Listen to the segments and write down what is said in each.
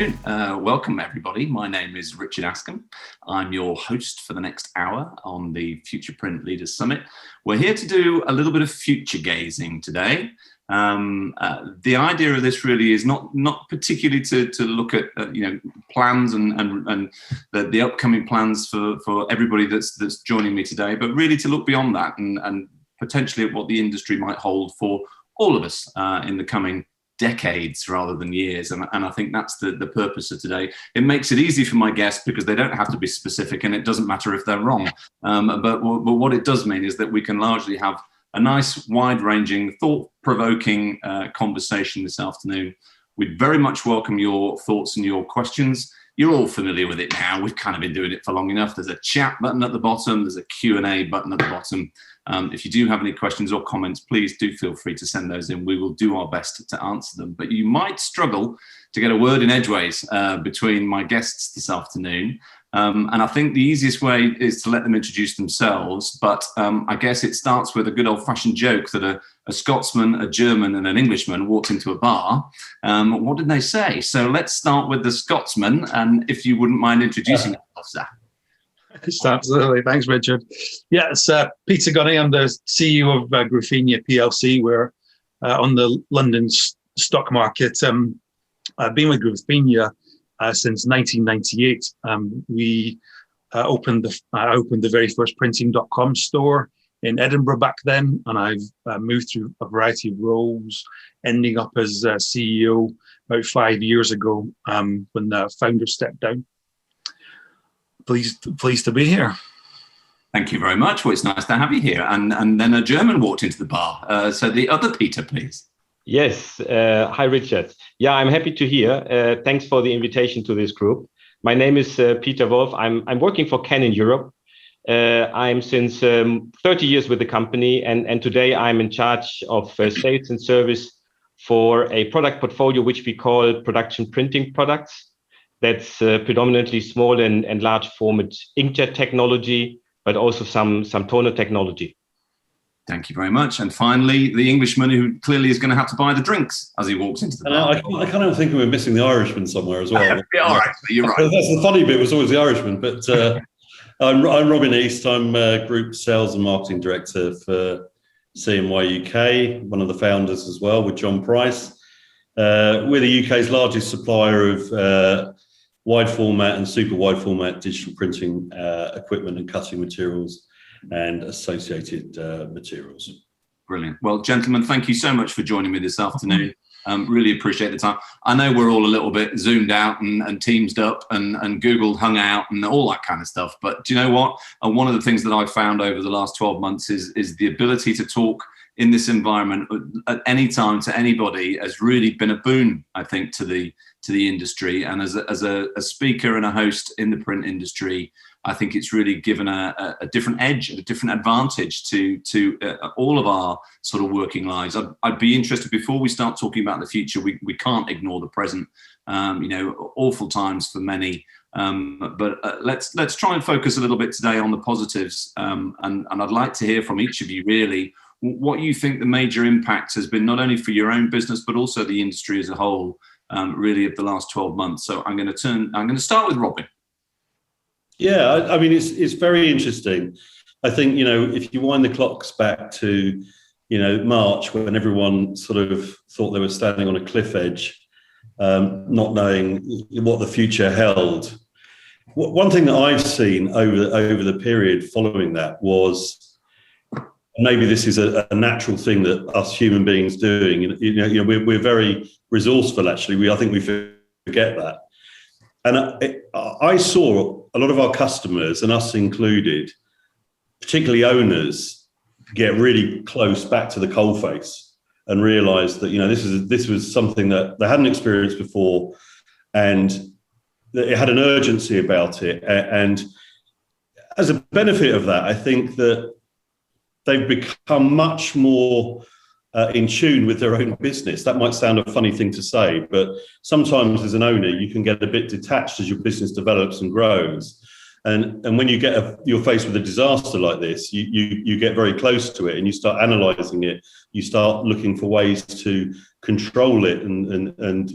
afternoon. Welcome, everybody. My name is Richard Askam. I'm your host for the next hour on the FuturePrint Leaders Summit. We're here to do a little bit of future gazing today. The idea of this really is not particularly to look at plans and the upcoming plans for everybody that's joining me today, but really to look beyond that and potentially at what the industry might hold for all of us in the coming decades rather than years, and I think that's the purpose of today. It makes it easy for my guests because they don't have to be specific, and it doesn't matter if they're wrong. But what it does mean is that we can largely have a nice, wide-ranging, thought-provoking conversation this afternoon. We'd very much welcome your thoughts and your questions. You're all familiar with it now. We've kind of been doing it for long enough. There's a chat button at the bottom. There's a Q&A button at the bottom. If you do have any questions or comments, please do feel free to send those in. We will do our best to answer them. But you might struggle to get a word in edgeways between my guests this afternoon. And I think the easiest way is to let them introduce themselves. But I guess it starts with a good old-fashioned joke that a Scotsman, a German, and an Englishman walked into a bar. What did they say? So let's start with the Scotsman. And if you wouldn't mind introducing yourself, sir. Absolutely. Thanks, Richard. Yeah, it's Peter Gunny. I'm the CEO of Grafenia PLC. We're on the London stock market. I've been with Grafenia since 1998. I opened the very first printing.com store in Edinburgh back then, and I've moved through a variety of roles, ending up as CEO about 5 years ago when the founder stepped down. Pleased to be here. Thank you very much. Well, it's nice to have you here. And then a German walked into the bar. So the other Peter, please. Yes. Hi, Richard. Yeah, I'm happy to hear. Thanks for the invitation to this group. My name is Peter Wolff. I'm working for Canon Europe. I'm since 30 years with the company, and today I'm in charge of sales and service for a product portfolio which we call production printing products. That's predominantly small and large format inkjet technology, but also some toner technology. Thank you very much. And finally, the Englishman who clearly is going to have to buy the drinks as he walks into the bar. I kind of think we're missing the Irishman somewhere as well. Yeah, all right, you're right. That's the funny bit, was always the Irishman. But I'm Robin East. I'm Group Sales and Marketing Director for CMYUK, one of the founders as well, with John Price. We're the UK's largest supplier of wide format and super wide format digital printing equipment and cutting materials and associated materials. Brilliant. Well, gentlemen, thank you so much for joining me this afternoon. Really appreciate the time. I know we're all a little bit zoomed out and teamed up and Googled Hangout and all that kind of stuff. But do you know what? One of the things that I've found over the last 12 months is the ability to talk in this environment at any time to anybody has really been a boon, I think, to the industry. And as a speaker and a host in the print industry, I think it's really given a different edge, a different advantage to all of our sort of working lives. I'd be interested, before we start talking about the future, we can't ignore the present. Awful times for many. But let's try and focus a little bit today on the positives. And I'd like to hear from each of you really what you think the major impact has been, not only for your own business, but also the industry as a whole, really, of the last 12 months. So I'm going to start with Robin. Yeah, I mean, it's very interesting. I think, if you wind the clocks back to, March, when everyone sort of thought they were standing on a cliff edge, not knowing what the future held. One thing that I've seen over the period following that was, maybe this is a natural thing that us human beings doing. We're very resourceful. Actually, I think we forget that. And I saw a lot of our customers, and us included, particularly owners, get really close back to the coalface and realise that this was something that they hadn't experienced before, and that it had an urgency about it. And as a benefit of that, I think that they've become much more in tune with their own business. That might sound a funny thing to say, but sometimes as an owner, you can get a bit detached as your business develops and grows. And when you you're faced with a disaster like this, you get very close to it and you start analysing it. You start looking for ways to control it and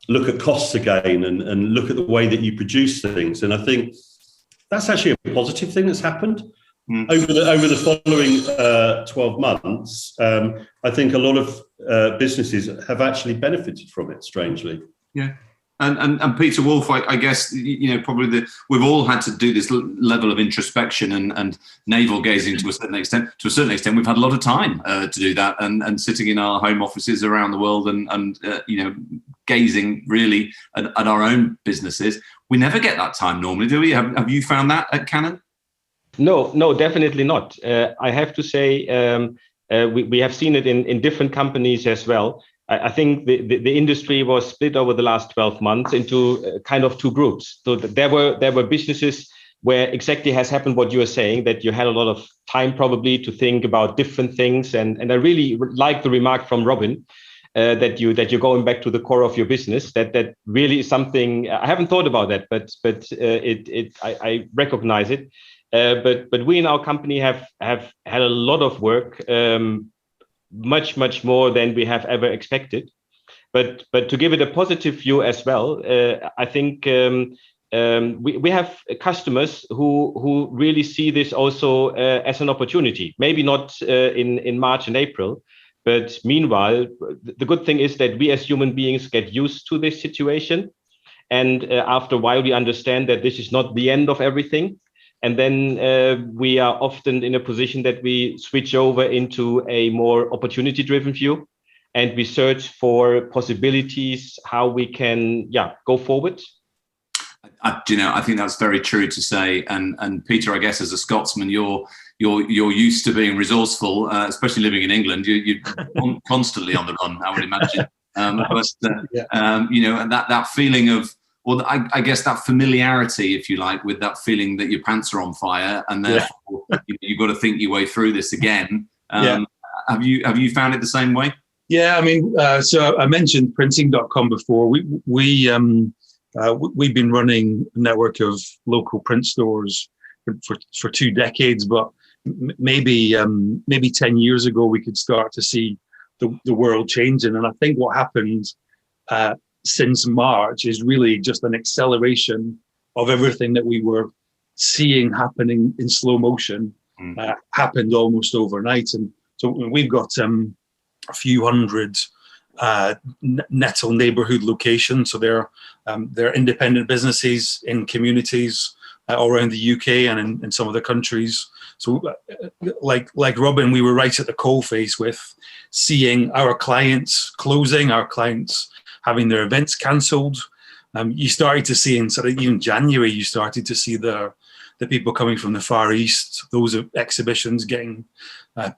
look at costs again and look at the way that you produce things. And I think that's actually a positive thing that's happened. Over the following 12 months, I think a lot of businesses have actually benefited from it, strangely. Yeah. And Peter Wolff, I guess, probably we've all had to do this level of introspection and navel gazing to a certain extent. To a certain extent, we've had a lot of time to do that, and sitting in our home offices around the world and gazing really at our own businesses. We never get that time normally, do we? Have you found that at Canon? No, definitely not. I have to say, we have seen it in different companies as well. I think the industry was split over the last 12 months into kind of two groups. So there were businesses where exactly has happened what you were saying, that you had a lot of time probably to think about different things. And I really like the remark from Robin, that you're going back to the core of your business. That really is something I haven't thought about that, but I recognize it. But we in our company have had a lot of work. Much more than we have ever expected, but to give it a positive view as well, I think we have customers who really see this also as an opportunity. Maybe not in March and April, but meanwhile, the good thing is that we as human beings get used to this situation, and after a while we understand that this is not the end of everything. And then we are often in a position that we switch over into a more opportunity-driven view, and we search for possibilities how we can, go forward. I think that's very true to say. And Peter, I guess as a Scotsman, you're used to being resourceful, especially living in England. You're constantly on the run, I would imagine. And that feeling of, well, I guess that familiarity, if you like, with that feeling that your pants are on fire, and therefore you've got to think your way through this again. Have you found it the same way? Yeah, I mean, so I mentioned printing.com before. We've been running a network of local print stores for 2 decades, but maybe 10 years ago we could start to see the world changing. And I think what happened since March is really just an acceleration of everything that we were seeing happening in slow motion, happened almost overnight. And so we've got a few hundred Nettl neighborhood locations. So they're independent businesses in communities all around the UK and in some other countries. So like Robin, we were right at the coalface with seeing our clients closing, our clients having their events cancelled. You started to see in sort of even January, you started to see the people coming from the Far East, those exhibitions getting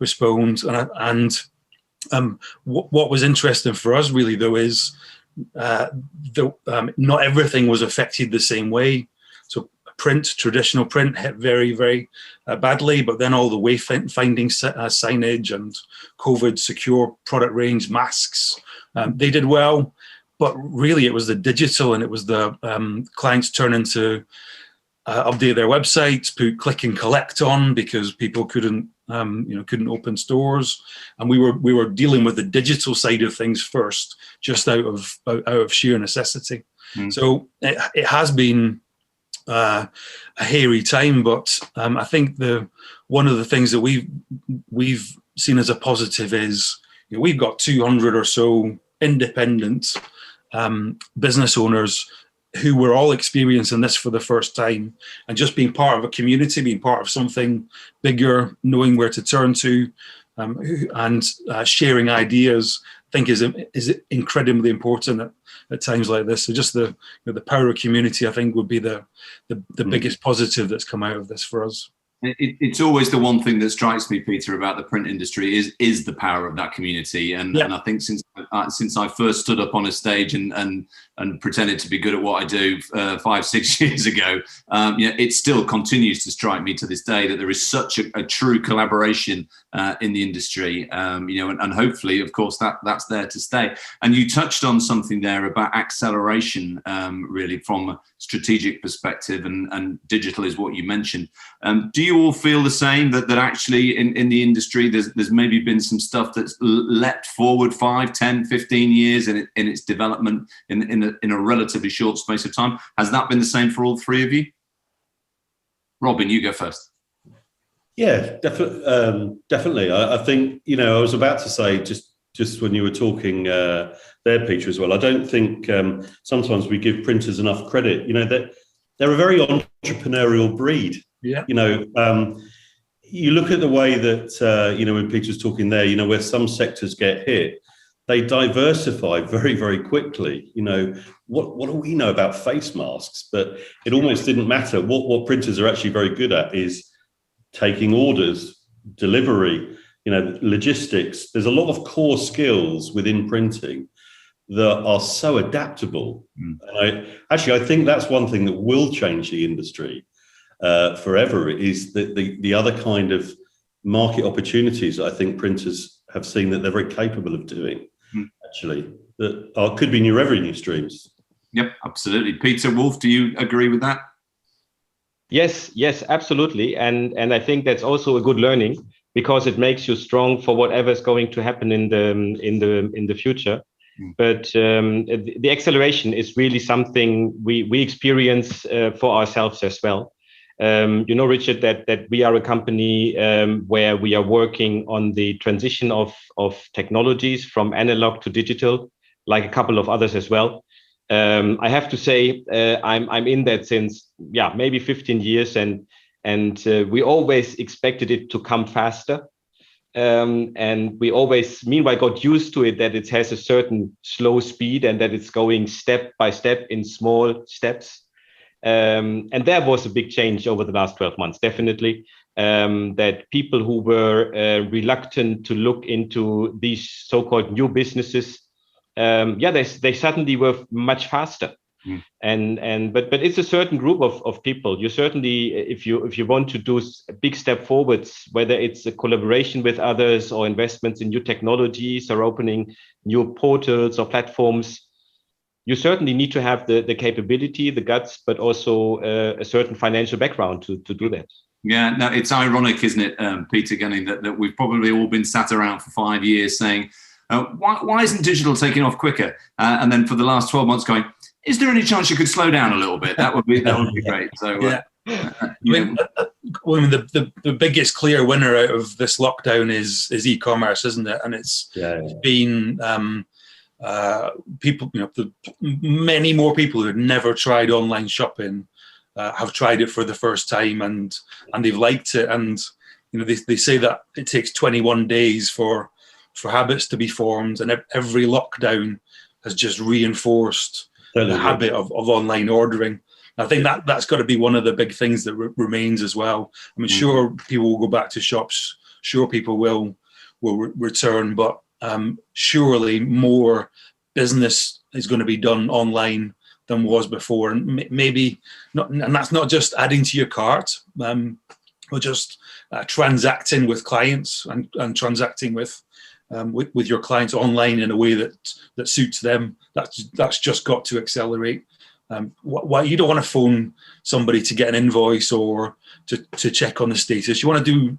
postponed. And what was interesting for us really though is not everything was affected the same way. So traditional print hit very, very badly, but then all the wayfinding signage and COVID secure product range, masks, they did well. But really, it was the digital, and it was the clients turning to update their websites, put click and collect on because people couldn't open stores, and we were dealing with the digital side of things first, just out of sheer necessity. So it has been a hairy time, but I think one of the things that we've seen as a positive is we've got 200 or so independent business owners who were all experiencing this for the first time, and just being part of a community, being part of something bigger, knowing where to turn to, and sharing ideas, I think is incredibly important at times like this. So just the power of community, I think, would be the biggest positive that's come out of this for us. It's always the one thing that strikes me, Peter, about the print industry is the power of that community. And I think since I first stood up on a stage and pretended to be good at what I do 5-6 years ago, it still continues to strike me to this day that there is such a true collaboration in the industry, and hopefully, of course, that's there to stay. And you touched on something there about acceleration, really from a strategic perspective, and digital is what you mentioned. Do you all feel the same, that actually in the industry there's maybe been some stuff that's leapt forward 5, 10, 15 years in its development in a relatively short space of time? Has that been the same for all three of you? Robin, you go first. Yeah, definitely. I think, I was about to say, just when you were talking there, Peter, as well, I don't think sometimes we give printers enough credit. They're a very entrepreneurial breed. Yeah. You look at the way that, when Peter's talking there, where some sectors get hit, they diversify very, very quickly. What do we know about face masks? But it almost didn't matter. What printers are actually very good at is taking orders, delivery, logistics. There's a lot of core skills within printing that are so adaptable. And I think that's one thing that will change the industry forever, is the other kind of market opportunities that I think printers have seen that they're very capable of doing, actually, that could be new revenue streams. Yep, absolutely. Peter, Wolff, do you agree with that? Yes, absolutely. And I think that's also a good learning, because it makes you strong for whatever's going to happen in the future. But the acceleration is really something we experience for ourselves as well. Richard, that we are a company where we are working on the transition of technologies from analog to digital, like a couple of others as well. I have to say, I'm in that since maybe 15 years, and we always expected it to come faster. And we always, meanwhile, got used to it, that it has a certain slow speed and that it's going step by step in small steps. And there was a big change over the last 12 months, definitely, that people who were reluctant to look into these so-called new businesses, they suddenly were much faster. But it's a certain group of people. You certainly, if you want to do a big step forwards, whether it's a collaboration with others or investments in new technologies or opening new portals or platforms, you certainly need to have the capability, the guts, but also a certain financial background to do that. Yeah, no, it's ironic, isn't it, Peter Gunning, that we've probably all been sat around for 5 years saying, why isn't digital taking off quicker? And then for the last 12 months going, is there any chance you could slow down a little bit? That would be great. So, the biggest clear winner out of this lockdown is e-commerce, isn't it? And it's been people, many more people who had never tried online shopping have tried it for the first time, and they've liked it. And they say that it takes 21 days for habits to be formed, and every lockdown has just reinforced the habit of online ordering. I think that's got to be one of the big things that remains as well. I mean, sure, people will go back to shops. Sure, people will return, but surely more business is going to be done online than was before, and maybe not. And that's not just adding to your cart, or just transacting with clients and transacting with your clients online in a way that suits them. That's just got to accelerate. Why you don't want to phone somebody to get an invoice or to check on the status. You want to do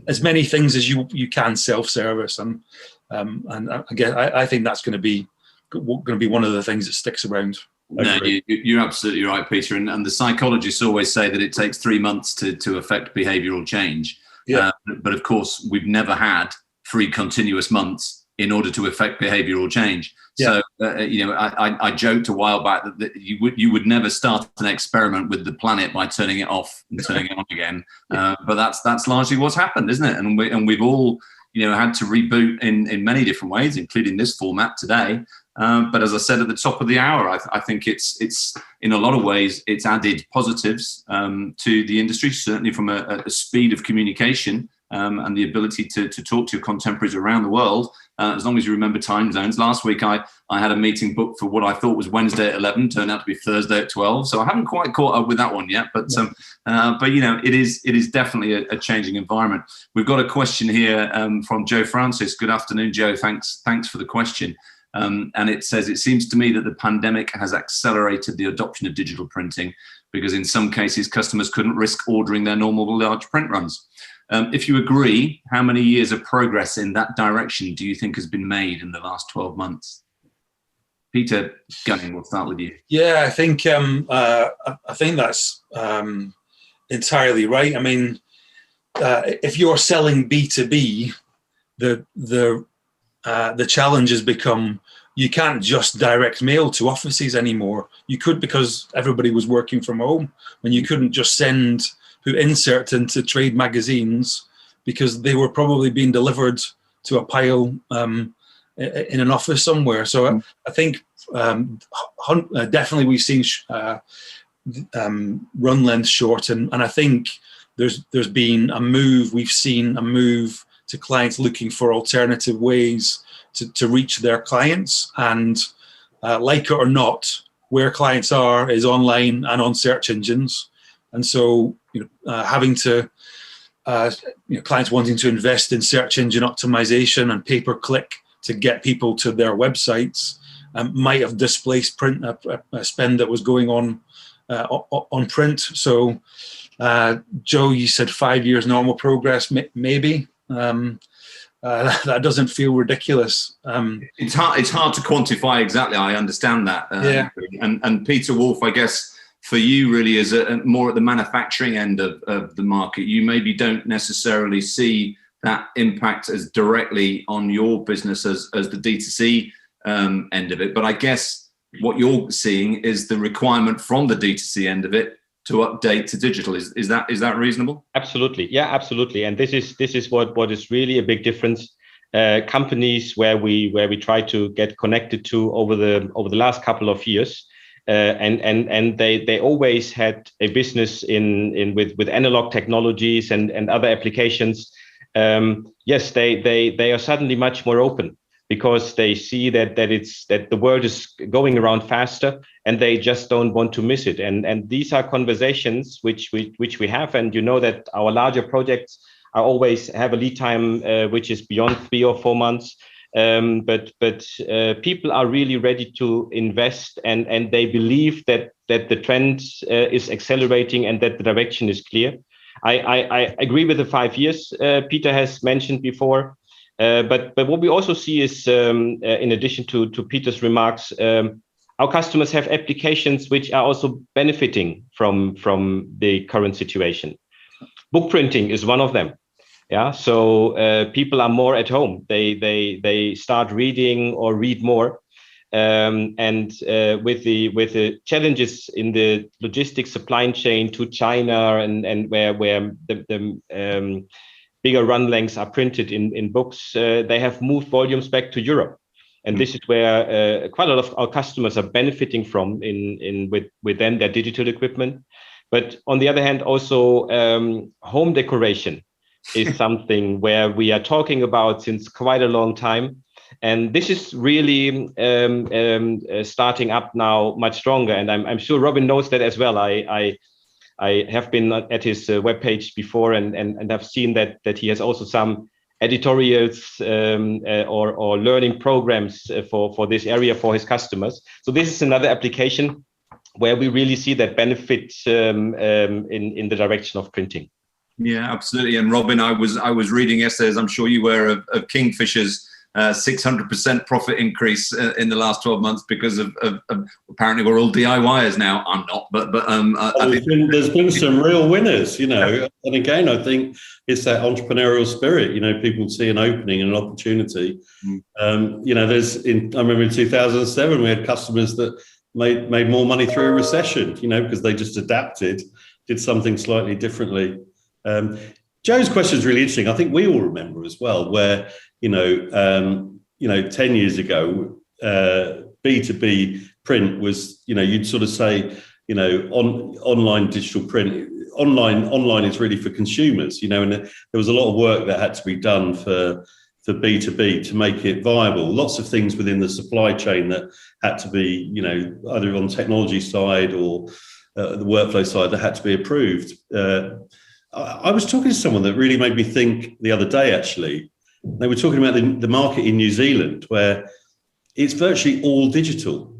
as many things as you can self-service, and again, I think that's going to be one of the things that sticks around. No, you're absolutely right, Peter. And the psychologists always say that it takes 3 months to affect behavioural change. Yeah. But of course, we've never had 3 continuous months in order to affect behavioural change. Yeah. So, I joked a while back that you would never start an experiment with the planet by turning it off and turning it on again. But that's largely what's happened, isn't it? And we've all had to reboot in many different ways, including this format today. But as I said at the top of the hour, I think it's in a lot of ways it's added positives to the industry, certainly from a speed of communication and the ability to talk to your contemporaries around the world, as long as you remember time zones. Last week I had a meeting booked for what I thought was Wednesday at 11, turned out to be Thursday at 12. So I haven't quite caught up with that one yet, but it is definitely a changing environment. We've got a question here from Joe Francis. Good afternoon, Joe. Thanks for the question. And it says, it seems to me that the pandemic has accelerated the adoption of digital printing because in some cases customers couldn't risk ordering their normal large print runs. If you agree, how many years of progress in that direction do you think has been made in the last 12 months? Peter Gunning, we'll start with you. Yeah, I think that's entirely right. I mean, if you're selling B2B, the challenge has become you can't just direct mail to offices anymore. You could because everybody was working from home, and you couldn't just put inserts into trade magazines because they were probably being delivered to a pile in an office somewhere. So I think definitely we've seen run length shorten, and I think there's been a move. We've seen a move to clients looking for alternative ways to reach their clients, and like it or not, where clients are is online and on search engines, and so having to clients wanting to invest in search engine optimization and pay-per-click to get people to their websites might have displaced print, a spend that was going on print. So, Joe, you said 5 years normal progress, maybe. That doesn't feel ridiculous. It's hard to quantify exactly. I understand that. Yeah. And Peter Wolff, I guess for you really is more at the manufacturing end of the market. You maybe don't necessarily see that impact as directly on your business as the D2C end of it. But I guess what you're seeing is the requirement from the D2C end of it to update to digital. Is that reasonable? Absolutely. Yeah, absolutely. And this is what is really a big difference. Companies where we try to get connected to over the last couple of years, and they always had a business with analog technologies and other applications. Yes, they are suddenly much more open because they see that the world is going around faster, and they just don't want to miss it. And these are conversations which we have, and that our larger projects are always have a lead time which is beyond 3 or 4 months. But people are really ready to invest, and they believe that the trend is accelerating and that the direction is clear. I agree with the 5 years Peter has mentioned before, but what we also see is, in addition to Peter's remarks, our customers have applications which are also benefiting from the current situation. Book printing is one of them. Yeah, so people are more at home. They start reading or read more, and with the challenges in the logistics supply chain to China and where the bigger run lengths are printed in books, they have moved volumes back to Europe, and this is where quite a lot of our customers are benefiting from within their digital equipment. But on the other hand, also home decoration is something where we are talking about since quite a long time. And this is really starting up now much stronger. And I'm sure Robin knows that as well. I have been at his webpage before and have seen that he has also some editorials or learning programs for this area for his customers. So this is another application where we really see that benefit in the direction of printing. Yeah, absolutely. And Robin, I was reading yesterday, as I'm sure you were, of Kingfisher's 600% profit increase in the last 12 months because of apparently we're all DIYers now. I'm not, but I think there's been some real winners, And again, I think it's that entrepreneurial spirit. People see an opening and an opportunity. I remember in 2007 we had customers that made more money through a recession, because they just adapted, did something slightly differently. Joe's question is really interesting. I think we all remember as well where 10 years ago, B2B print was, you'd sort of say, online digital print, online is really for consumers, and there was a lot of work that had to be done for B2B to make it viable. Lots of things within the supply chain that had to be, either on technology side or the workflow side that had to be approved. I was talking to someone that really made me think the other day, actually. They were talking about the market in New Zealand, where it's virtually all digital.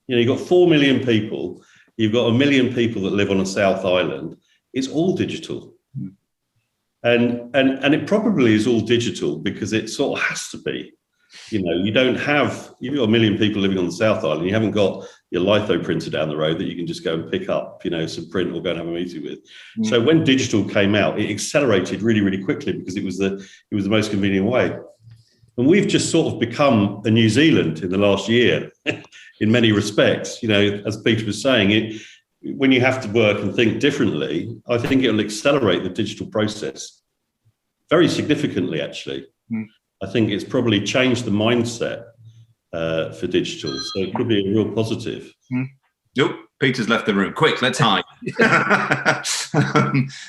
You've got 4 million people, you've got 1 million people that live on a South Island. It's all digital. And it probably is all digital because it sort of has to be. You've got 1 million people living on the South Island. You haven't got your litho printer down the road that you can just go and pick up, some print or go and have a meeting with. So when digital came out, it accelerated really, really quickly because it was the most convenient way. And we've just sort of become a New Zealand in the last year in many respects. As Peter was saying, when you have to work and think differently, I think it'll accelerate the digital process very significantly, actually. I think it's probably changed the mindset for digital. So it could be a real positive. Nope, Peter's left the room. Quick, let's hide.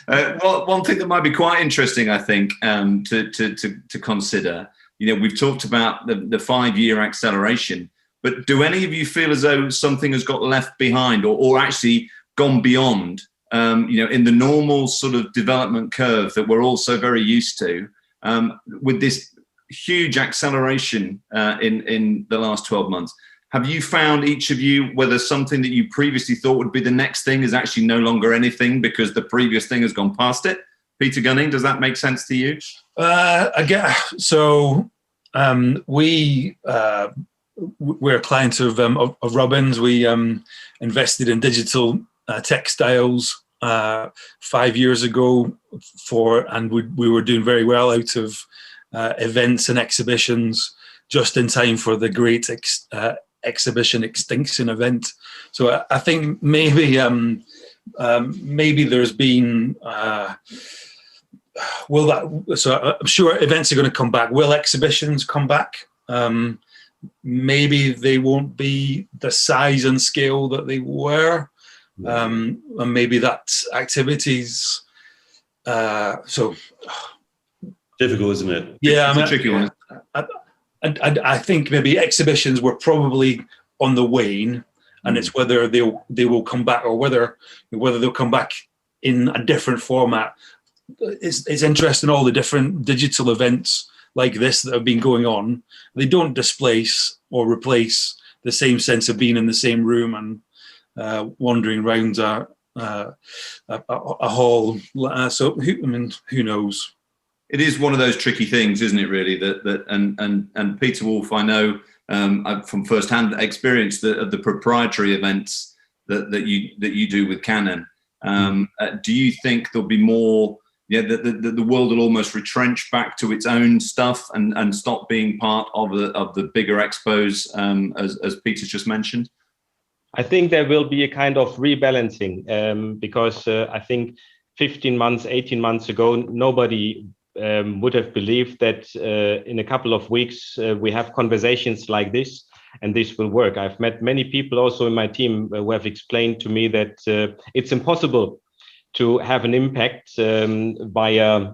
One thing that might be quite interesting, I think, to consider, we've talked about the 5-year acceleration, but do any of you feel as though something has got left behind or actually gone beyond, in the normal sort of development curve that we're all so very used to, with this huge acceleration in the last 12 months? Have you found, each of you, whether something that you previously thought would be the next thing is actually no longer anything because the previous thing has gone past it? Peter Gunning, does that make sense to you? We're a client of Robin's. We invested in digital textiles 5 years ago and we were doing very well out of events and exhibitions just in time for the great exhibition Extinction event. So I think maybe there's been so I'm sure events are going to come back. Will exhibitions come back? Maybe they won't be the size and scale that they were, and maybe that's activities. So difficult, isn't it? Yeah, it's a tricky one. I think maybe exhibitions were probably on the wane, and it's whether they will come back or whether they'll come back in a different format. It's interesting, all the different digital events like this that have been going on. They don't displace or replace the same sense of being in the same room and wandering around a hall. So who knows? It is one of those tricky things, isn't it? Really, and Peter Wolff, I know from first-hand experience of the proprietary events that you do with Canon. Do you think there'll be more? Yeah, the world will almost retrench back to its own stuff and stop being part of the bigger expos, as Peter's just mentioned. I think there will be a kind of rebalancing because I think 15 months, 18 months ago, nobody would have believed that in a couple of weeks we have conversations like this and this will work. I've met many people also in my team who have explained to me that it's impossible to have an impact via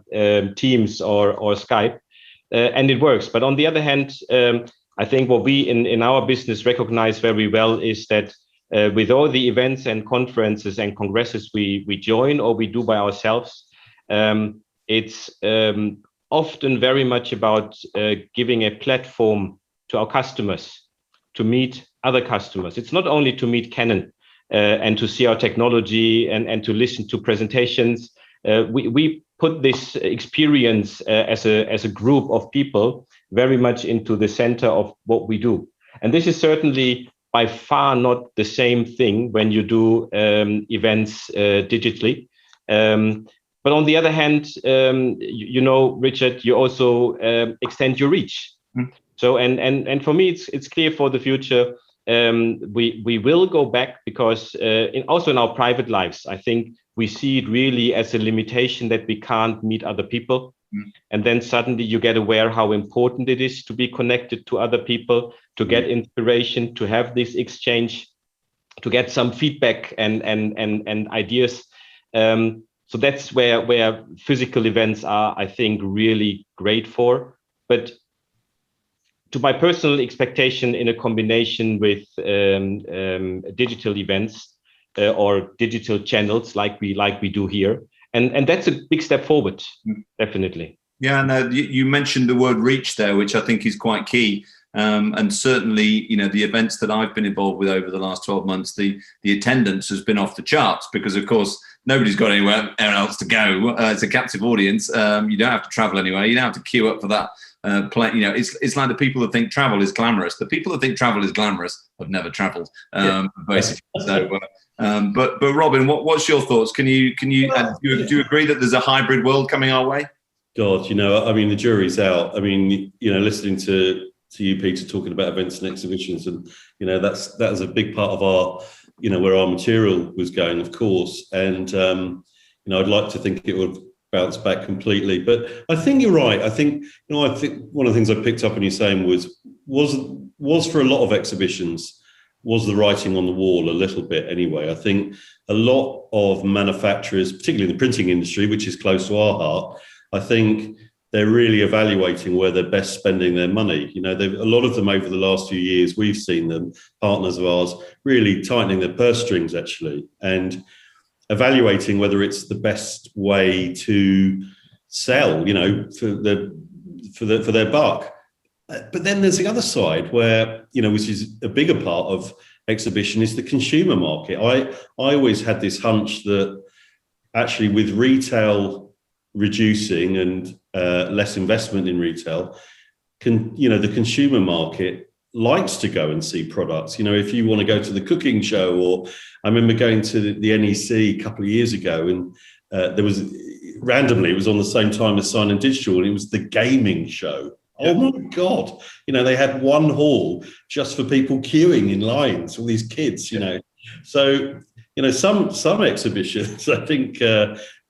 Teams or Skype, and it works. But on the other hand, I think what we in our business recognize very well is that with all the events and conferences and congresses we join or we do by ourselves, it's often very much about giving a platform to our customers to meet other customers. It's not only to meet Canon and to see our technology and to listen to presentations. We put this experience as a group of people very much into the center of what we do. And this is certainly by far not the same thing when you do events digitally. But on the other hand, Richard, you also extend your reach. So and for me, it's clear for the future. We will go back because also in our private lives, I think we see it really as a limitation that we can't meet other people. And then suddenly you get aware how important it is to be connected to other people, to get inspiration, to have this exchange, to get some feedback and ideas. So that's where physical events are, I think, really great for. But to my personal expectation, in a combination with digital events or digital channels like we do here, and that's a big step forward, definitely. Yeah, no, you mentioned the word reach there, which I think is quite key. And certainly, you know, the events that I've been involved with over the last 12 months, the attendance has been off the charts because, of course, nobody's got anywhere else to go. It's a captive audience. You don't have to travel anywhere. You don't have to queue up for that. You know, it's like the people that think travel is glamorous. The people that think travel is glamorous have never travelled, basically. So, but Robin, what's your thoughts? Do you agree that there's a hybrid world coming our way? God, you know, I mean, the jury's out. I mean, you know, listening to you, Peter, talking about events and exhibitions, and you know, that was a big part of our, you know, where our material was going, of course. And you know, I'd like to think it would bounce back completely. But I think you're right. I think one of the things I picked up on you saying was for a lot of exhibitions, was the writing on the wall a little bit anyway. I think a lot of manufacturers, particularly in the printing industry, which is close to our heart, I think they're really evaluating where they're best spending their money. You know, a lot of them over the last few years, we've seen them, partners of ours, really tightening their purse strings actually, and evaluating whether it's the best way to sell, you know, for their buck. But then there's the other side where, you know, which is a bigger part of exhibition, is the consumer market. I always had this hunch that actually with retail reducing and less investment in retail, the consumer market likes to go and see products. You know, if you want to go to the cooking show, or I remember going to the NEC a couple of years ago, and there was randomly, it was on the same time as Sign and Digital, and it was the gaming show. Oh my God. You know, they had one hall just for people queuing in lines, all these kids, you know. So, you know, some exhibitions, I think,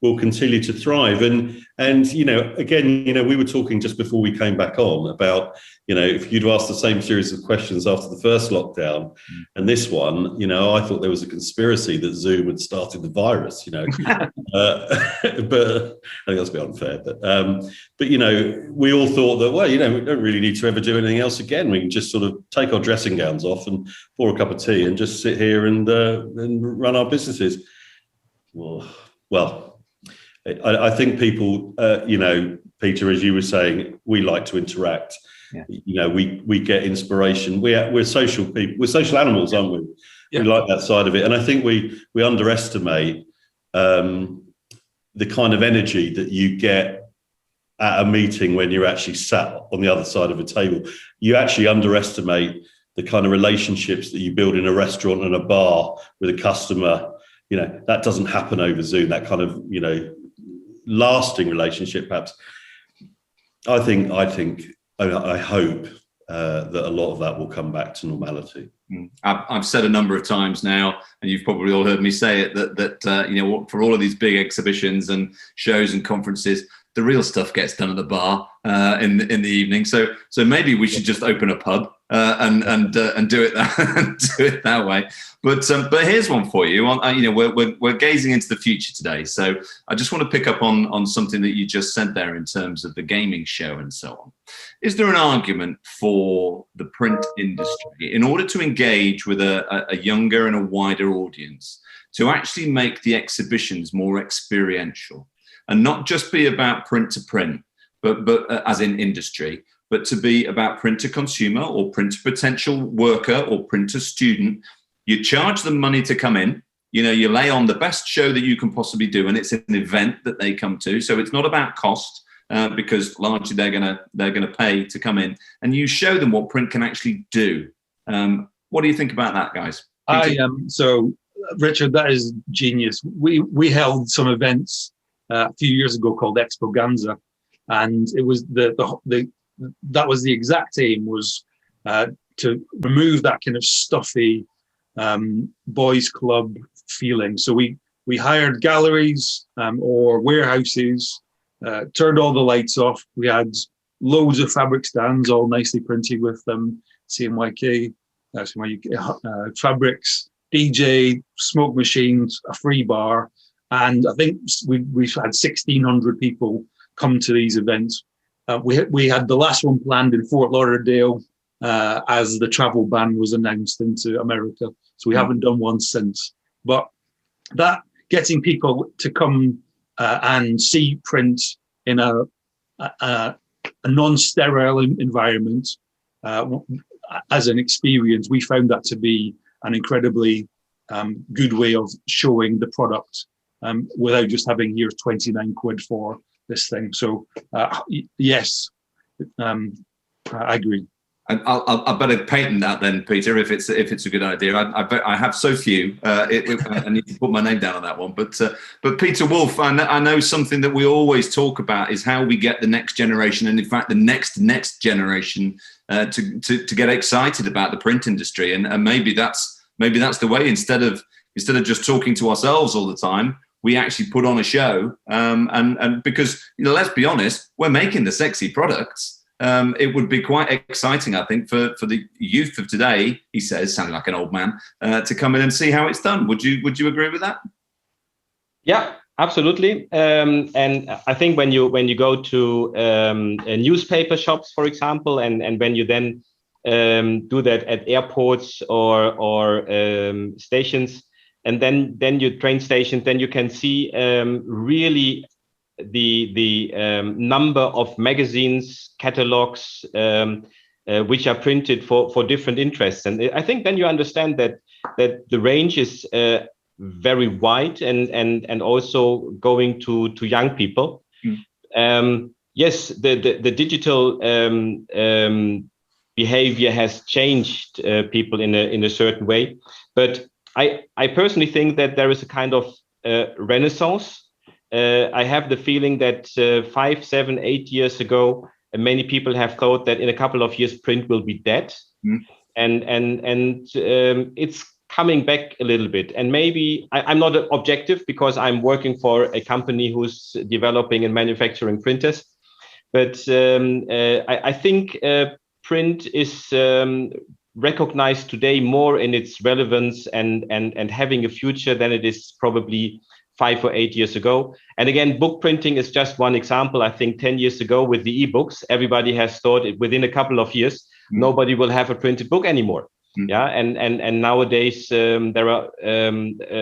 will continue to thrive. And, you know, again, you know, we were talking just before we came back on about, you know, if you'd asked the same series of questions after the first lockdown and this one, you know, I thought there was a conspiracy that Zoom had started the virus, you know. But I think that's a bit unfair. But, you know, we all thought that, well, you know, we don't really need to ever do anything else again. We can just sort of take our dressing gowns off and pour a cup of tea and just sit here and run our businesses. Well, I think people, you know, Peter, as you were saying, we like to interact. Yeah. You know, we get inspiration. We're social people. We're social animals, aren't we? Yeah. We like that side of it. And I think we underestimate the kind of energy that you get at a meeting when you're actually sat on the other side of a table. You actually underestimate the kind of relationships that you build in a restaurant and a bar with a customer. You know, that doesn't happen over Zoom, that kind of, you know, lasting relationship, perhaps. I hope that a lot of that will come back to normality. I've said a number of times now, and you've probably all heard me say it, that you know, for all of these big exhibitions and shows and conferences, the real stuff gets done at the bar in the evening. So maybe we should just open a pub and do it that way. But here's one for you. You know, we're gazing into the future today. So I just want to pick up on something that you just said there in terms of the gaming show and so on. Is there an argument for the print industry, in order to engage with a younger and a wider audience, to actually make the exhibitions more experiential? And not just be about print to print, but as in industry, but to be about print to consumer or print to potential worker or print to student. You charge them money to come in. You know, you lay on the best show that you can possibly do, and it's an event that they come to. So it's not about cost, because largely they're gonna pay to come in, and you show them what print can actually do. What do you think about that, guys? So Richard, that is genius. We held some events a few years ago called Expoganza, and it was that was the exact aim, was to remove that kind of stuffy boys club feeling. So we hired galleries or warehouses, turned all the lights off. We had loads of fabric stands, all nicely printed with CMYUK fabrics, DJ, smoke machines, a free bar. And I think we've had 1,600 people come to these events. We had the last one planned in Fort Lauderdale as the travel ban was announced into America. So we haven't done one since. But that getting people to come and see print in a non-sterile environment, as an experience, we found that to be an incredibly good way of showing the product without just having here's 29 quid for this thing. So yes, I agree. I better patent that then, Peter, if it's a good idea. I have so few. I need to put my name down on that one. But Peter Wolff, I know something that we always talk about is how we get the next generation, and in fact the next generation, to get excited about the print industry, and maybe that's the way. Instead of just talking to ourselves all the time, we actually put on a show, and because let's be honest, we're making the sexy products. It would be quite exciting, I think, for the youth of today, he says, sounding like an old man, to come in and see how it's done. Would you agree with that? Yeah, absolutely. And I think when you go to newspaper shops, for example, and when you then do that at airports or stations, and then your train stations, then you can see really the number of magazines, catalogs, which are printed for different interests. And I think then you understand that the range is very wide and also going to young people. Yes, the digital behavior has changed people in a certain way, but I personally think that there is a kind of renaissance. I have the feeling that 5, 7, 8 years ago, many people have thought that in a couple of years print will be dead, and it's coming back a little bit. And maybe I'm not objective because I'm working for a company who's developing and manufacturing printers, but I think print is recognized today more in its relevance and having a future than it is probably 5 or 8 years ago. And again, book printing is just one example. I think 10 years ago with the ebooks, everybody has thought within a couple of years, nobody will have a printed book anymore. Yeah, and nowadays there are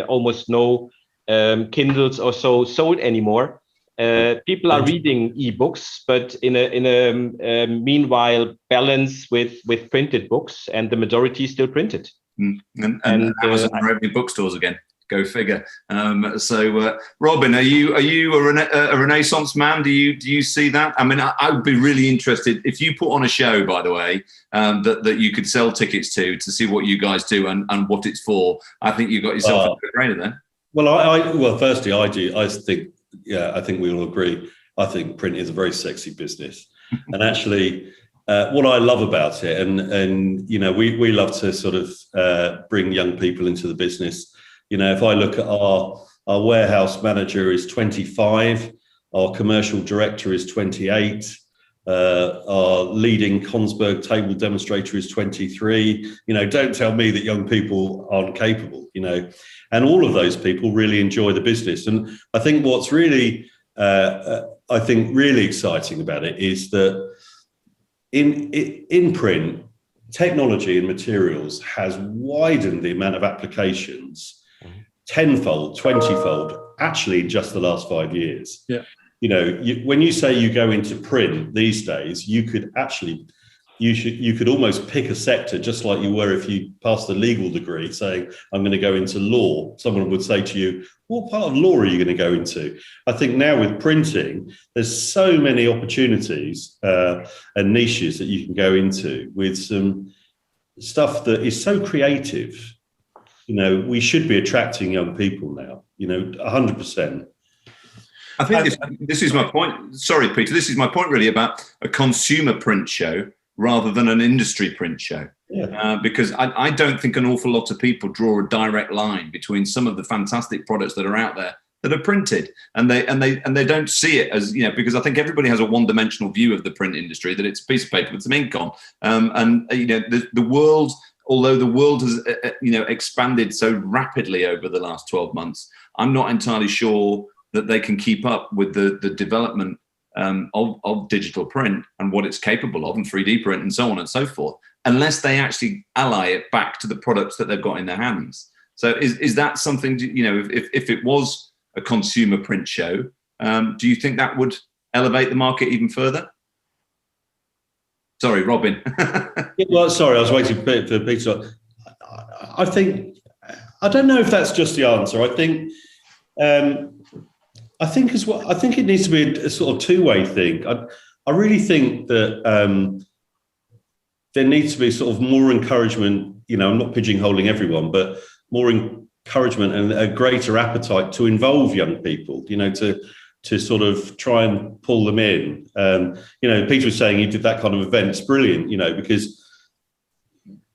almost no Kindles or so sold anymore. People are reading ebooks, but in a meanwhile balance with printed books, and the majority is still printed. And Amazon are opening bookstores again. Go figure. So, Robin, are you a Renaissance man? Do you see that? I mean, I would be really interested if you put on a show, by the way, that you could sell tickets to see what you guys do and what it's for. I think you got yourself a brainer there. Well, firstly, I do. I think we all agree. I think print is a very sexy business, and actually, what I love about it, and we love to sort of bring young people into the business. If I look at our warehouse manager is 25, our commercial director is 28, our leading Kongsberg table demonstrator is 23. Don't tell me that young people aren't capable, and all of those people really enjoy the business. And I think what's really, really exciting about it is that in print, technology and materials has widened the amount of applications tenfold, 20-fold, actually in just the last 5 years. Yeah. When you say you go into print these days, you could almost pick a sector, just like you were if you passed a legal degree saying, I'm going to go into law. Someone would say to you, what part of law are you going to go into? I think now with printing, there's so many opportunities and niches that you can go into with some stuff that is so creative. We should be attracting young people now, 100%. I think this is my point. Sorry, Peter, this is my point really about a consumer print show rather than an industry print show. Yeah. Because I don't think an awful lot of people draw a direct line between some of the fantastic products that are out there that are printed, and they don't see it as, because I think everybody has a one-dimensional view of the print industry, that it's a piece of paper with some ink on, the world. Although the world has, expanded so rapidly over the last 12 months, I'm not entirely sure that they can keep up with the development of digital print and what it's capable of, and 3D print and so on and so forth, unless they actually ally it back to the products that they've got in their hands. So is that something, if it was a consumer print show, do you think that would elevate the market even further? Sorry, Robin. Well, sorry, I was waiting for Peter. I think, I don't know if that's just the answer. I think as well. I think it needs to be a sort of two-way thing. I really think that there needs to be sort of more encouragement. You know, I'm not pigeonholing everyone, but more encouragement and a greater appetite to involve young people. You know, to sort of try and pull them in. You know, Peter was saying he did that kind of event. It's brilliant. You know, because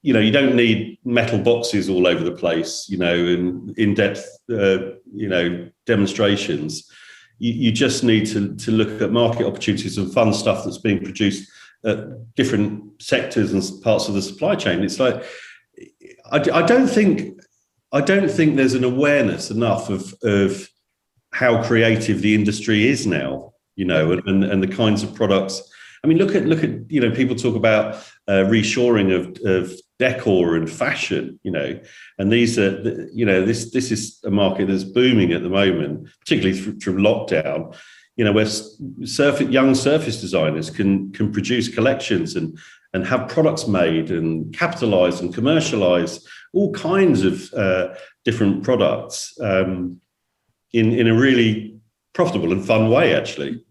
you know, you don't need metal boxes all over the place, you know, and in-depth, you know, demonstrations. You just need to look at market opportunities and fun stuff that's being produced at different sectors and parts of the supply chain. It's like, I don't think there's an awareness enough of how creative the industry is now, you know, and the kinds of products. I mean, look at you know, people talk about reshoring of decor and fashion, you know, and these are, you know, this is a market that's booming at the moment, particularly through lockdown, you know, where young surface designers can produce collections and have products made and capitalize and commercialize all kinds of different products in a really profitable and fun way, actually.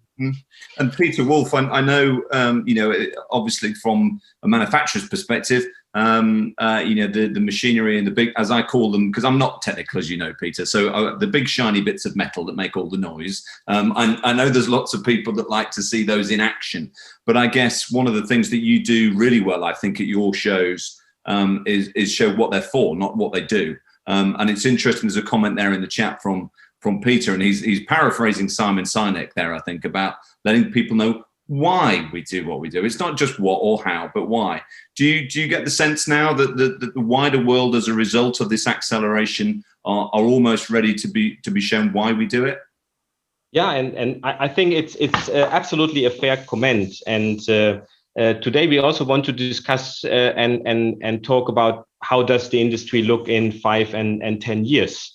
And Peter Wolff, I know, you know, obviously from a manufacturer's perspective, you know, the machinery and the big, as I call them, because I'm not technical, as you know, Peter, so the big shiny bits of metal that make all the noise. I know there's lots of people that like to see those in action, but I guess one of the things that you do really well, I think, at your shows is show what they're for, not what they do. And it's interesting, there's a comment there in the chat from Peter, and he's paraphrasing Simon Sinek there, I think, about letting people know why we do what we do. It's not just what or how, but why. Do you get the sense now that the wider world, as a result of this acceleration, are almost ready to be shown why we do it? Yeah, and I think it's absolutely a fair comment. And today we also want to discuss and talk about how does the industry look in 5 and 10 years.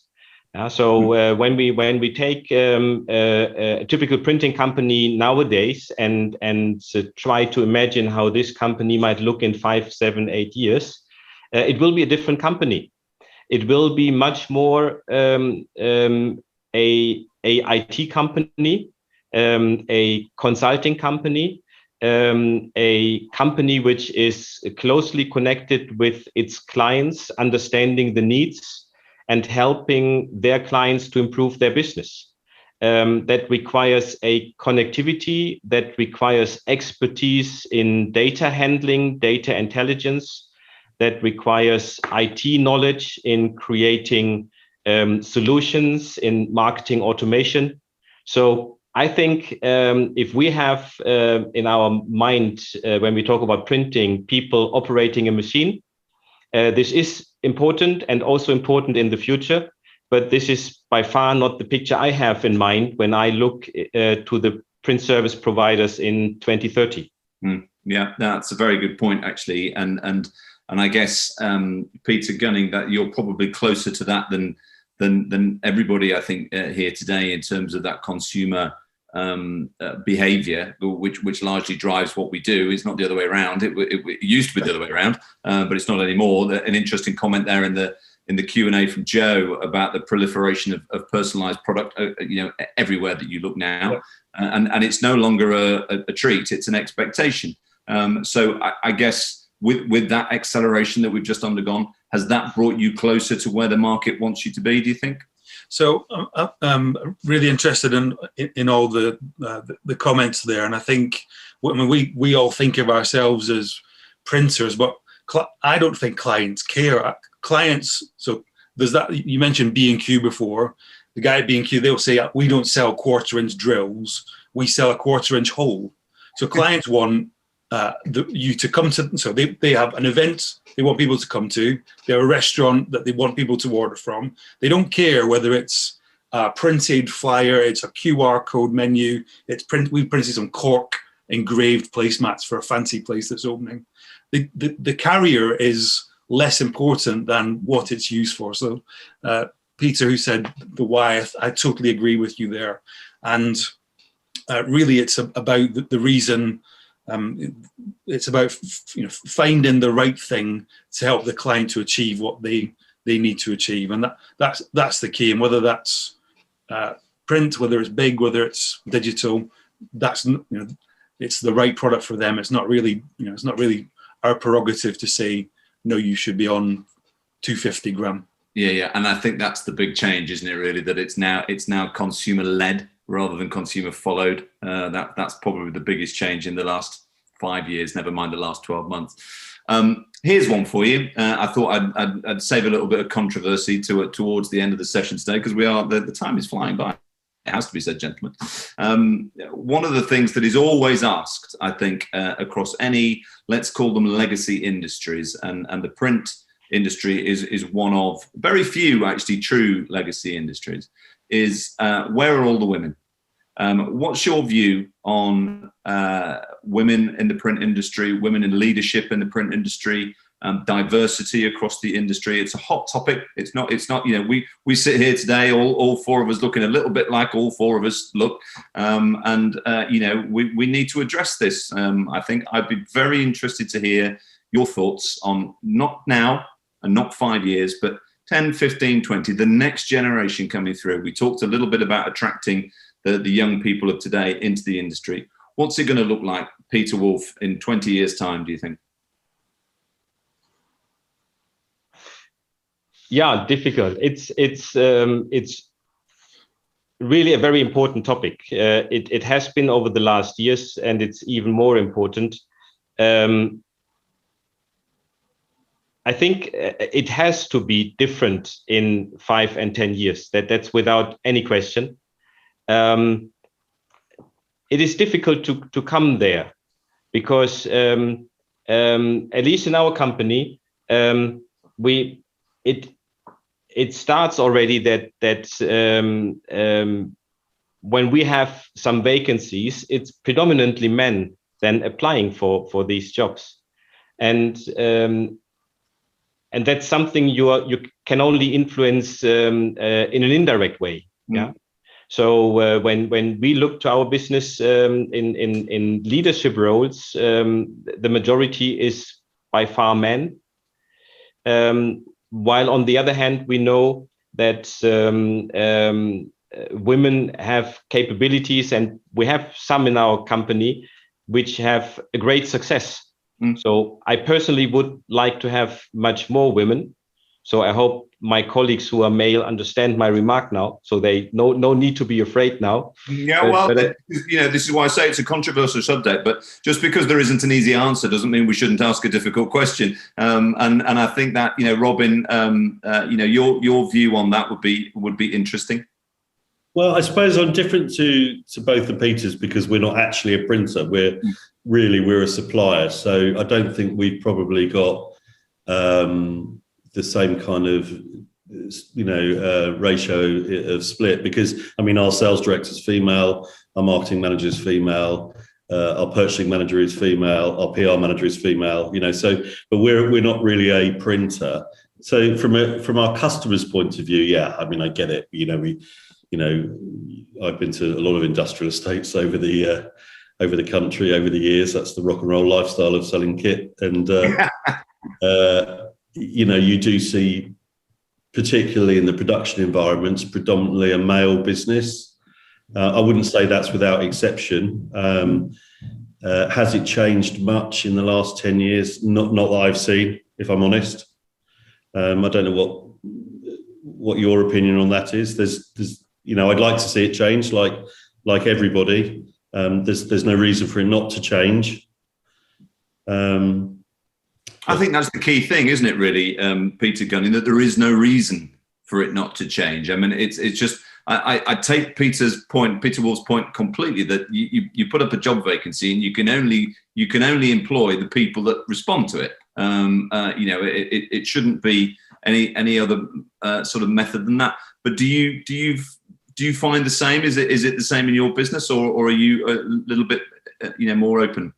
So when we take a typical printing company nowadays and try to imagine how this company might look in 5, 7, 8 years, it will be a different company. It will be much more a IT company, a consulting company, a company which is closely connected with its clients, understanding the needs and helping their clients to improve their business. That requires a connectivity, that requires expertise in data handling, data intelligence, that requires IT knowledge in creating solutions in marketing automation. So I think if we have in our mind, when we talk about printing, people operating a machine, this is important and also important in the future, but this is by far not the picture I have in mind when I look to the print service providers in 2030. Yeah, that's a very good point, actually, and I guess Peter Gunning, that you're probably closer to that than everybody, I think, here today, in terms of that consumer behavior, which largely drives what we do. It's not the other way around. It used to be the other way around, but it's not anymore. An interesting comment there in the Q&A from Joe about the proliferation of personalized product, you know, everywhere that you look now, and it's no longer a treat; it's an expectation. So I guess with that acceleration that we've just undergone, has that brought you closer to where the market wants you to be, do you think? So I'm really interested in all the comments there, and I think we all think of ourselves as printers, but I don't think clients care. Clients, so there's that, you mentioned B&Q before. The guy at B&Q, they'll say, we don't sell 1/4-inch drills, we sell a 1/4-inch hole. So clients want you to come to, so they have an event they want people to come to. They have a restaurant that they want people to order from. They don't care whether it's a printed flyer, it's a QR code menu, we printed some cork engraved placemats for a fancy place that's opening. The carrier is less important than what it's used for. So Peter, who said the why, I totally agree with you there. And really it's about the reason It's about finding the right thing to help the client to achieve what they need to achieve, and that's the key. And whether that's print, whether it's big, whether it's digital, that's it's the right product for them. It's not really our prerogative to say no, you should be on 250 gram. Yeah, and I think that's the big change, isn't it? Really, that it's now consumer led rather than consumer followed. That's probably the biggest change in the last 5 years. Never mind the last 12 months. Here's one for you. I thought I'd save a little bit of controversy towards the end of the session today, because the time is flying by. It has to be said, gentlemen. One of the things that is always asked, I think, across any, let's call them legacy industries, and the print industry is one of very few actually true legacy industries, is where are all the women? What's your view on women in the print industry, women in leadership in the print industry, diversity across the industry? It's a hot topic. It's not, we sit here today, all four of us looking a little bit like all four of us look. We need to address this. I think I'd be very interested to hear your thoughts on, not now and not 5 years, but 10, 15, 20, the next generation coming through. We talked a little bit about attracting the young people of today into the industry. What's it going to look like, Peter Wolff, in 20 years' time, do you think? Yeah, difficult. It's really a very important topic. It has been over the last years, and it's even more important. I think it has to be different in 5 and 10 years. That's without any question. It is difficult to come there, because at least in our company, it starts already that when we have some vacancies, it's predominantly men then applying for these jobs, and that's something you can only influence in an indirect way. Yeah. So when we look to our business in leadership roles, the majority is by far men. While on the other hand, we know that women have capabilities, and we have some in our company which have a great success. So I personally would like to have much more women. So I hope my colleagues who are male understand my remark now, so they no need to be afraid now. Yeah, this is why I say it's a controversial subject, but just because there isn't an easy answer doesn't mean we shouldn't ask a difficult question. And I think that, Robin, your view on that would be interesting. Well, I suppose I'm different to both the Peters, because we're not actually a printer. We're a supplier. So I don't think we've probably got the same kind of ratio of split, because our sales director is female, our marketing manager is female, our purchasing manager is female, our PR manager is female. But we're not really a printer. So from our customers' point of view, yeah, I get it. I've been to a lot of industrial estates over the country over the years. That's the rock and roll lifestyle of selling kit, and you do see, particularly in the production environments, predominantly a male business. I wouldn't say that's without exception. Has it changed much in the last 10 years? Not that I've seen, if I'm honest. I don't know what your opinion on that is. There's I'd like to see it change, like everybody. There's no reason for it not to change. I think that's the key thing, isn't it, really, Peter Gunning, that there is no reason for it not to change. It's just, I take Peter Wolff's point completely, that you put up a job vacancy and you can only employ the people that respond to it. It shouldn't be any other sort of method than that. But do you find the same? Is it the same in your business, or are you a little bit more open?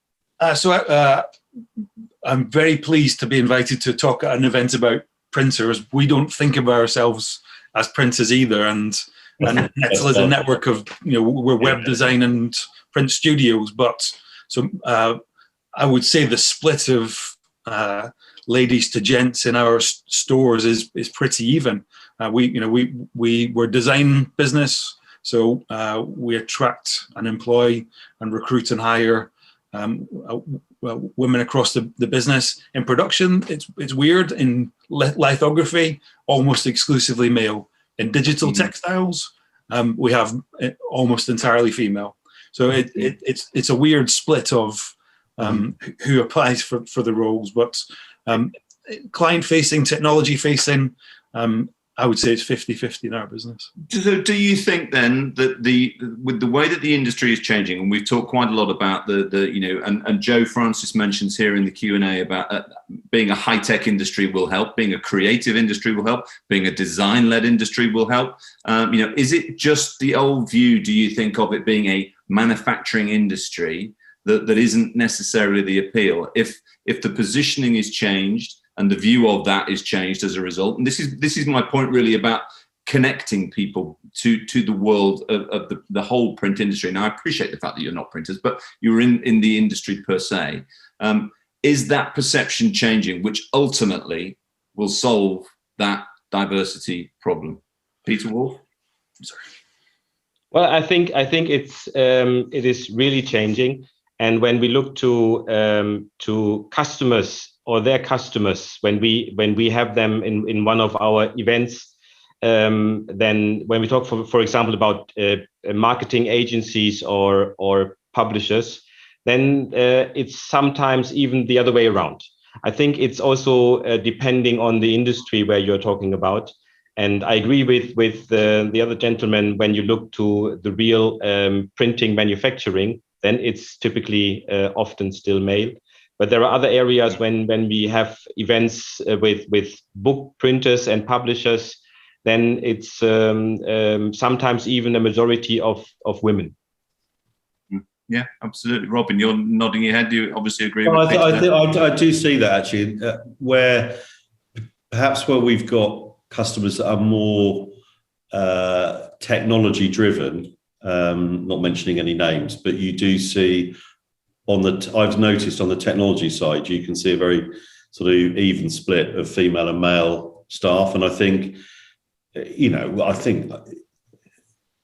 I'm very pleased to be invited to talk at an event about printers. We don't think of ourselves as printers either, and Nettl is a network of we're web design and print studios. But I would say the split of ladies to gents in our stores is pretty even. We're design business, so we attract and employ and recruit and hire women across the business. In production, it's weird. In lithography, almost exclusively male. In digital textiles, we have almost entirely female. So it's a weird split of who applies for the roles, but client-facing, technology-facing, I would say it's 50-50 in our business. So do you think then that with the way that the industry is changing, and we've talked quite a lot about and Joe Francis mentions here in the Q&A about being a high-tech industry will help, being a creative industry will help, being a design-led industry will help. Is it just the old view, do you think, of it being a manufacturing industry that isn't necessarily the appeal? If the positioning is changed and the view of that is changed as a result, and this is my point really about connecting people to the world of the whole print industry. Now, I appreciate the fact that you're not printers, but you're in the industry per se. Is that perception changing, which ultimately will solve that diversity problem? Peter Wolff? Sorry. Well, I think it is really changing. And when we look to customers or their customers, when we have them in one of our events, then when we talk, for example, about marketing agencies or publishers, then it's sometimes even the other way around. I think it's also depending on the industry where you're talking about. And I agree with the other gentleman, when you look to the real printing manufacturing, then it's typically often still male. But there are other areas when we have events with book printers and publishers, then it's sometimes even a majority of women. Yeah, absolutely. Robin, you're nodding your head. You obviously agree with I do see that actually, where we've got customers that are more technology driven, not mentioning any names, but you do see I've noticed on the technology side, you can see a very sort of even split of female and male staff. And I think,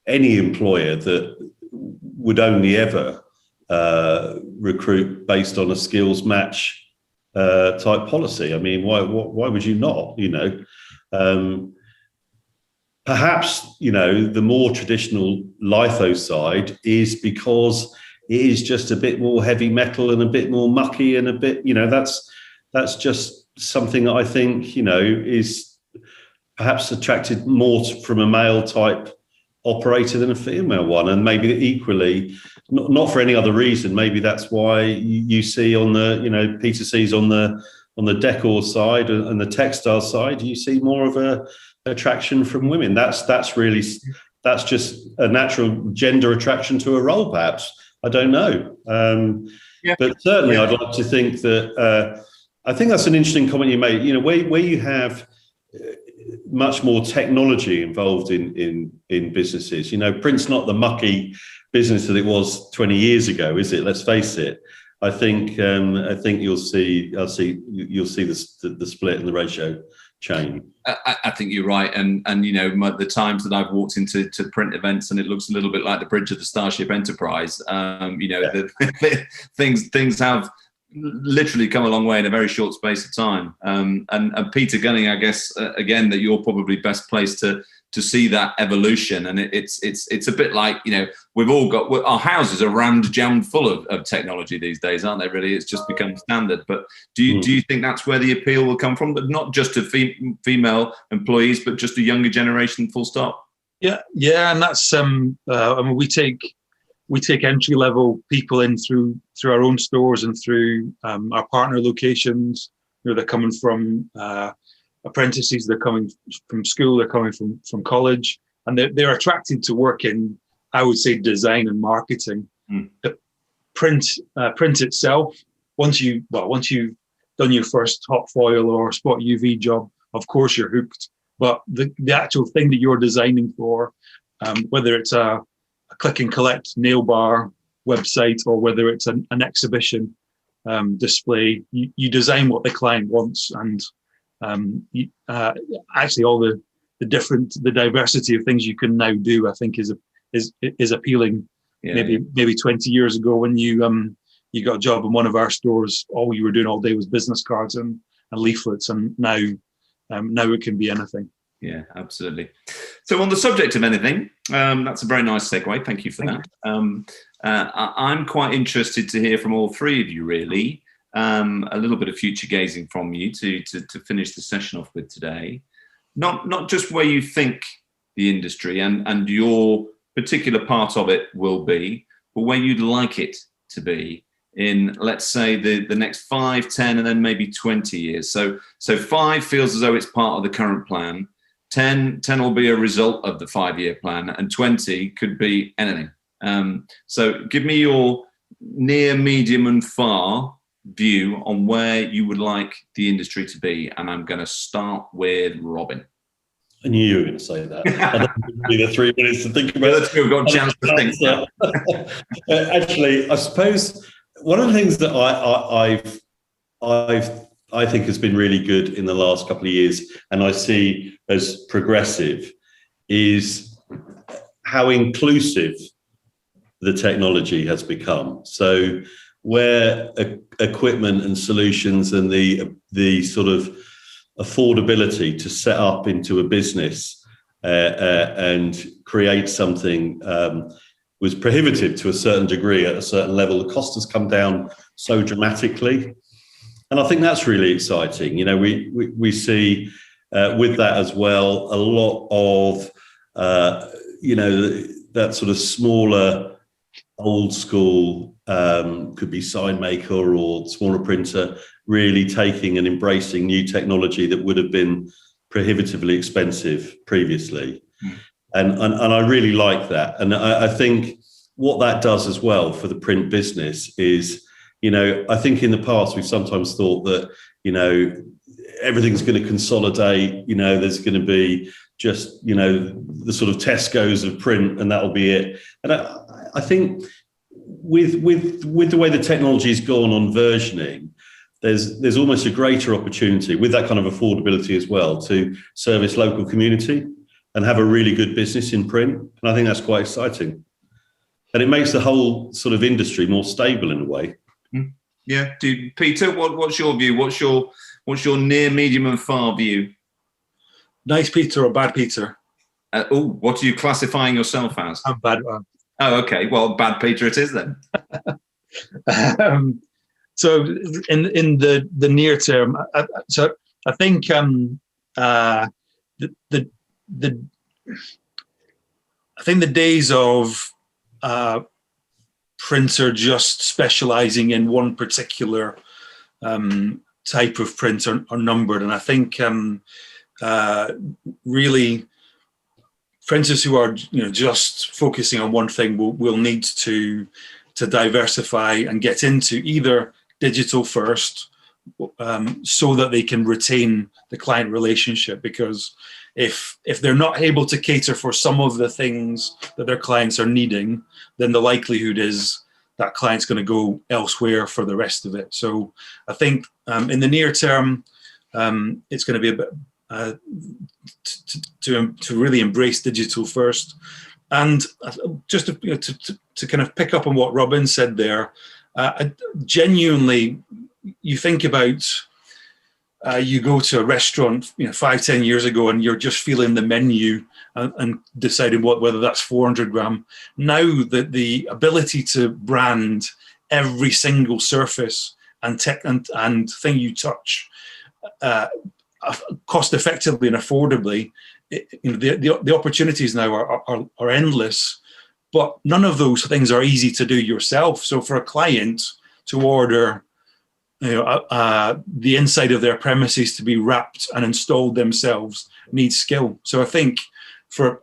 any employer that would only ever recruit based on a skills match type policy. I mean, why would you not, perhaps, the more traditional litho side is because it is just a bit more heavy metal and a bit more mucky and a bit, that's just something that I think, is perhaps attracted more from a male type operator than a female one. And maybe equally, not for any other reason, maybe that's why you see on the, Peter sees on the decor side and the textile side, you see more of a attraction from women. That's just a natural gender attraction to a role, perhaps. I don't know. But certainly I'd like to think that, I think that's an interesting comment you made, where you have much more technology involved in businesses. Print's not the mucky business that it was 20 years ago, is it? Let's face it. I think you'll see the split and the ratio change. I think you're right, and the times that I've walked into print events and it looks a little bit like the bridge of the Starship Enterprise. The things have literally come a long way in a very short space of time. And Peter Gunning, I guess again that you're probably best placed to see that evolution. And it's a bit like, we've all got, our houses are jammed full of technology these days, aren't they? Really, it's just become standard. But do you think that's where the appeal will come from? But not just to female employees, but just a younger generation, full stop. Yeah, and that's we take entry level people in through our own stores and through our partner locations. They're coming from apprentices, they're coming from school, they're coming from college, and they're attracted to work in, I would say, design and marketing. The print itself, once you've done your first hot foil or spot UV job, of course you're hooked. But the actual thing that you're designing for, whether it's a click and collect nail bar website or whether it's an exhibition, display. You design what the client wants, and actually all the diversity of things you can now do, I think, is appealing. Yeah. Maybe 20 years ago, when you got a job in one of our stores, all you were doing all day was business cards and leaflets, and now it can be anything. Yeah, absolutely. So on the subject of anything, that's a very nice segue. Thank you for that. I'm quite interested to hear from all three of you, really. A little bit of future gazing from you to finish the session off with today. Not just where you think the industry and your particular part of it will be, but where you'd like it to be in, let's say, the next 5, 10, and then maybe 20 years. So 5 feels as though it's part of the current plan. 10 will be a result of the 5-year plan, and 20 could be anything. So give me your near, medium, and far view on where you would like the industry to be. And I'm going to start with Robin. I knew you were going to say that. I don't need the 3 minutes to think about it. Let's go. We've got a chance to think now. Actually, I suppose one of the things that I think has been really good in the last couple of years, and I see as progressive, is how inclusive the technology has become. So where equipment and solutions and the sort of affordability to set up into a business and create something was prohibitive to a certain degree at a certain level, the cost has come down so dramatically. And I think that's really exciting. You know, we see with that as well, a lot of, that sort of smaller, old school, could be sign maker or smaller printer, really taking and embracing new technology that would have been prohibitively expensive previously. And I really like that. And I think what that does as well for the print business is, I think in the past we've sometimes thought that, everything's going to consolidate, there's going to be just, the sort of Tesco's of print and that'll be it. And I think with the way the technology's gone on versioning, there's almost a greater opportunity with that kind of affordability as well to service local community and have a really good business in print. And I think that's quite exciting. And it makes the whole sort of industry more stable in a way. Yeah. Peter, what's your view? What's your near, medium, and far view? Nice Peter or bad Peter? What are you classifying yourself as? I'm bad one. Oh, okay. Well, bad Peter it is then. So in the near term, I think the days of printer just specializing in one particular type of print are numbered, and I think really printers who are just focusing on one thing will need to diversify and get into either digital first, so that they can retain the client relationship, because if they're not able to cater for some of the things that their clients are needing, then the likelihood is that client's going to go elsewhere for the rest of it. So I think in the near term, it's going to be a bit to really embrace digital first. And just to kind of pick up on what Robin said there, genuinely, you think about you go to a restaurant 5-10 years ago and you're just feeling the menu and deciding whether that's 400 gram. Now the ability to brand every single surface and thing you touch cost effectively and affordably, the opportunities now are endless, but none of those things are easy to do yourself. So for a client to order the inside of their premises to be wrapped and installed themselves needs skill. So I think for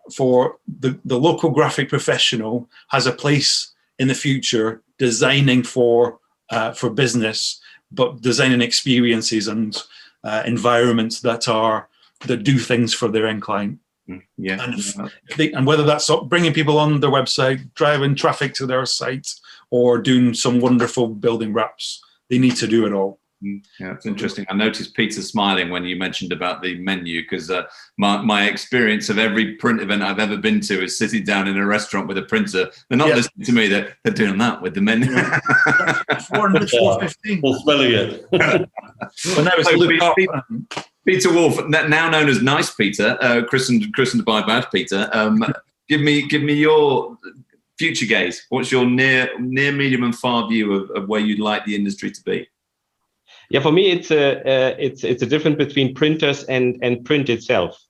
the local graphic professional has a place in the future designing for business, but designing experiences and environments that do things for their end client. Yeah. And whether that's bringing people on their website, driving traffic to their site, or doing some wonderful building wraps, they need to do it all. Yeah, it's interesting. I noticed Peter smiling when you mentioned about the menu, because my experience of every print event I've ever been to is sitting down in a restaurant with a printer. They're not listening to me, they're doing that with the menu. 415. Or smelling it. Well, now it's Peter Wolff, now known as Nice Peter, christened by Bad Peter. Give me your future gaze. What's your near, medium, and far view of where you'd like the industry to be? Yeah, for me, it's a difference between printers and print itself.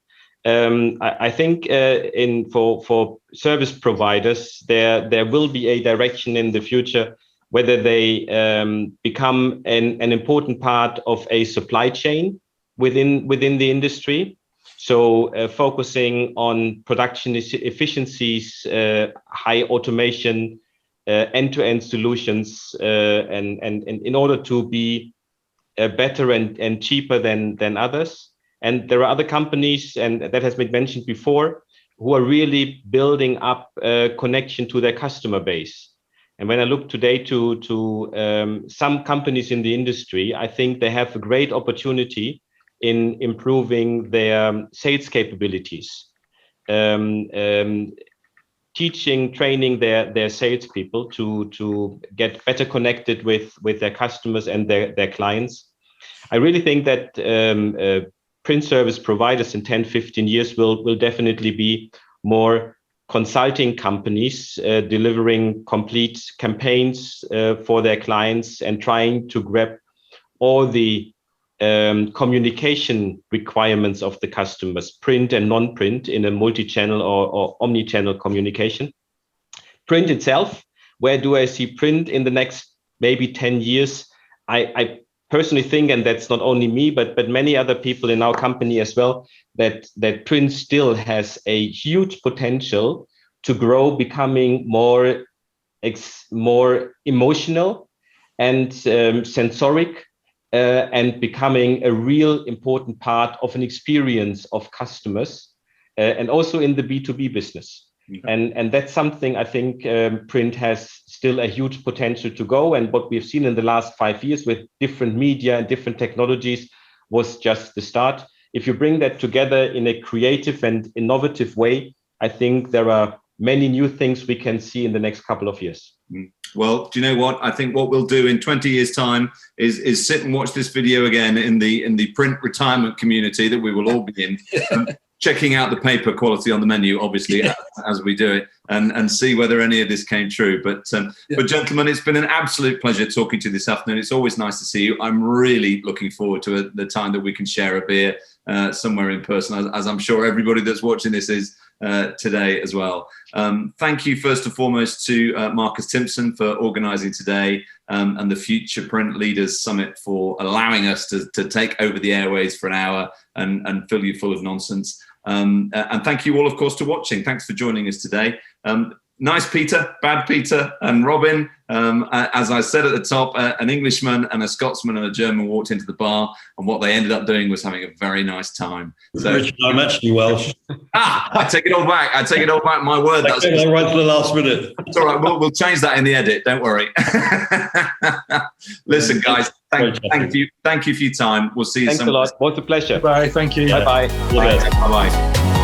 I think for service providers, there will be a direction in the future whether they become an important part of a supply chain within the industry. So focusing on production efficiencies, high automation, end-to-end solutions, and in order to be better and cheaper than others. And there are other companies, and that has been mentioned before, who are really building up a connection to their customer base. And when I look today to some companies in the industry, I think they have a great opportunity in improving their sales capabilities, teaching, training their salespeople to get better connected with their customers and their clients. I really think that print service providers in 10, 15 years will definitely be more consulting companies delivering complete campaigns for their clients and trying to grab all the communication requirements of the customers, print and non-print, in a multi-channel or omni-channel communication. Print itself, where do I see print in the next maybe 10 years? I personally think, and that's not only me, but many other people in our company as well, that print still has a huge potential to grow, becoming more emotional and sensoric, and becoming a real important part of an experience of customers, and also in the B2B business. And that's something I think print has still a huge potential to go. And what we've seen in the last 5 years with different media and different technologies was just the start. If you bring that together in a creative and innovative way, I think there are many new things we can see in the next couple of years. Well, do you know what? I think what we'll do in 20 years' time is sit and watch this video again in the print retirement community that we will all be in, checking out the paper quality on the menu, obviously, as we do it, and see whether any of this came true. But gentlemen, it's been an absolute pleasure talking to you this afternoon. It's always nice to see you. I'm really looking forward to the time that we can share a beer somewhere in person, as I'm sure everybody that's watching this is today as well. Thank you first and foremost to Marcus Timpson for organising today, and the FuturePrint Leaders Summit for allowing us to take over the airways for an hour and fill you full of nonsense. And thank you all, of course, to watching. Thanks for joining us today. Nice Peter, Bad Peter, and Robin. As I said at the top, an Englishman and a Scotsman and a German walked into the bar, and what they ended up doing was having a very nice time. So, Richard, I'm actually Welsh. I take it all back. I take it all back. My word. That's right to the last minute. It's all right. We'll change that in the edit. Don't worry. Listen, guys. Thank you for your time. We'll see you. Thanks a lot. What a pleasure. Bye. Thank you. Bye bye. Bye bye.